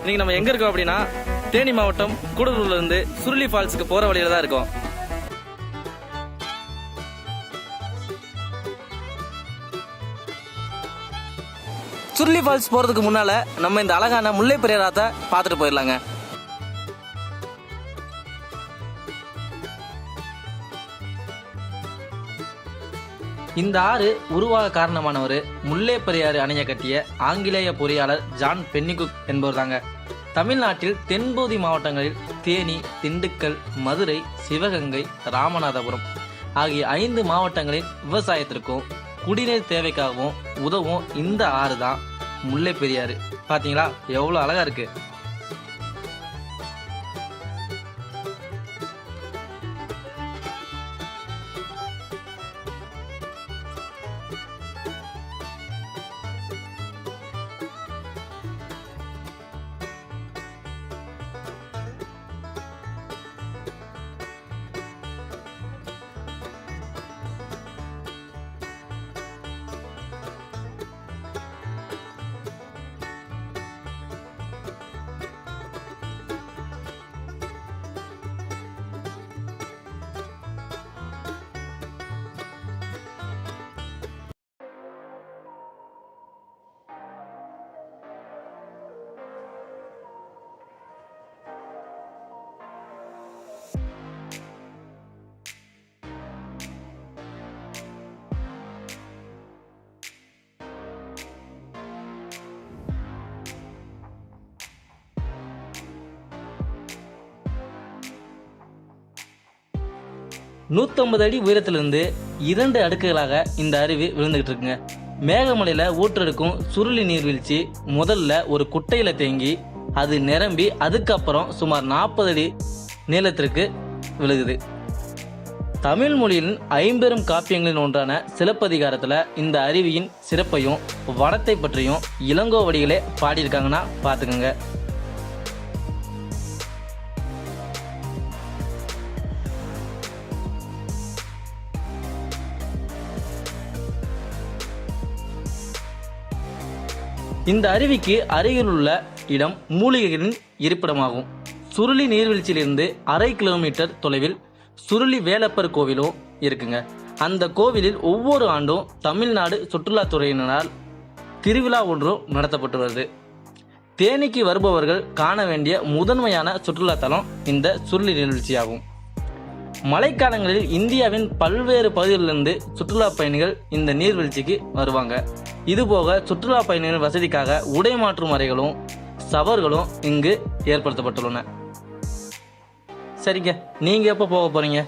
இன்னைக்கு நம்ம எங்க இருக்கோம் அப்படின்னா தேனி மாவட்டம் கூடலூர்ல இருந்து சுருளி ஃபால்ஸுக்கு போற வழியில தான் இருக்கோம். சுருளி ஃபால்ஸ் போறதுக்கு முன்னால நம்ம இந்த அழகான முல்லை பெரியார் ஆத்தை பார்த்துட்டு போயிடலாங்க. இந்த ஆறு உருவாக காரணமானவர் முல்லை பெரியாறு அணையை கட்டிய ஆங்கிலேய பொறியாளர் ஜான் பென்னிகுக் என்பவர் தாங்க. தமிழ்நாட்டில் தென்பகுதி மாவட்டங்களில் தேனி, திண்டுக்கல், மதுரை, சிவகங்கை, ராமநாதபுரம் ஆகிய 5 மாவட்டங்களில் விவசாயத்திற்கும் குடிநீர் தேவைக்காகவும் உதவும் இந்த ஆறு தான் முல்லை பெரியாறு. பார்த்தீங்களா எவ்வளோ அழகா இருக்கு. நூற்றம்பது அடி உயரத்திலிருந்து 2 அடுக்குகளாக இந்த அருவி விழுந்துகிட்டு இருக்குங்க. மேகமலையில ஊற்றெடுக்கும் சுருளி நீர்வீழ்ச்சி முதல்ல ஒரு குட்டையில தேங்கி அது நிரம்பி அதுக்கப்புறம் சுமார் 40 அடி நீளத்திற்கு விழுகுது. தமிழ் மொழியின் 50 காப்பியங்களின் ஒன்றான சிலப்பதிகாரத்துல இந்த அருவியின் சிறப்பையும் வனத்தை பற்றியும் இளங்கோவடிகளே பாடியிருக்காங்கன்னா பார்த்துக்கோங்க. இந்த அருவிக்கு அருகில் உள்ள இடம் மூலிகைகளின் இருப்பிடமாகும். சுருளி நீர்வீழ்ச்சியிலிருந்து 1/2 கிலோமீட்டர் தொலைவில் சுருளி வேலப்பர் கோவிலும் இருக்குங்க. அந்த கோவிலில் ஒவ்வொரு ஆண்டும் தமிழ்நாடு சுற்றுலாத்துறையினரால் திருவிழா ஒன்றும் நடத்தப்பட்டு வருது. தேனிக்கு வருபவர்கள் காண வேண்டிய முதன்மையான சுற்றுலாத்தலம் இந்த சுருளி நீர்வீழ்ச்சியாகும். மழைக்காலங்களில் இந்தியாவின் பல்வேறு பகுதிகளிலிருந்து சுற்றுலா பயணிகள் இந்த நீர்வீழ்ச்சிக்கு வருவாங்க. இதுபோக சுற்றுலா பயணிகள் வசதிக்காக உடை மாற்றும் அறைகளும் சவர்களும் இங்கு ஏற்படுத்தப்பட்டுள்ளன. சரிங்க, நீங்க எப்போ போக போறீங்க?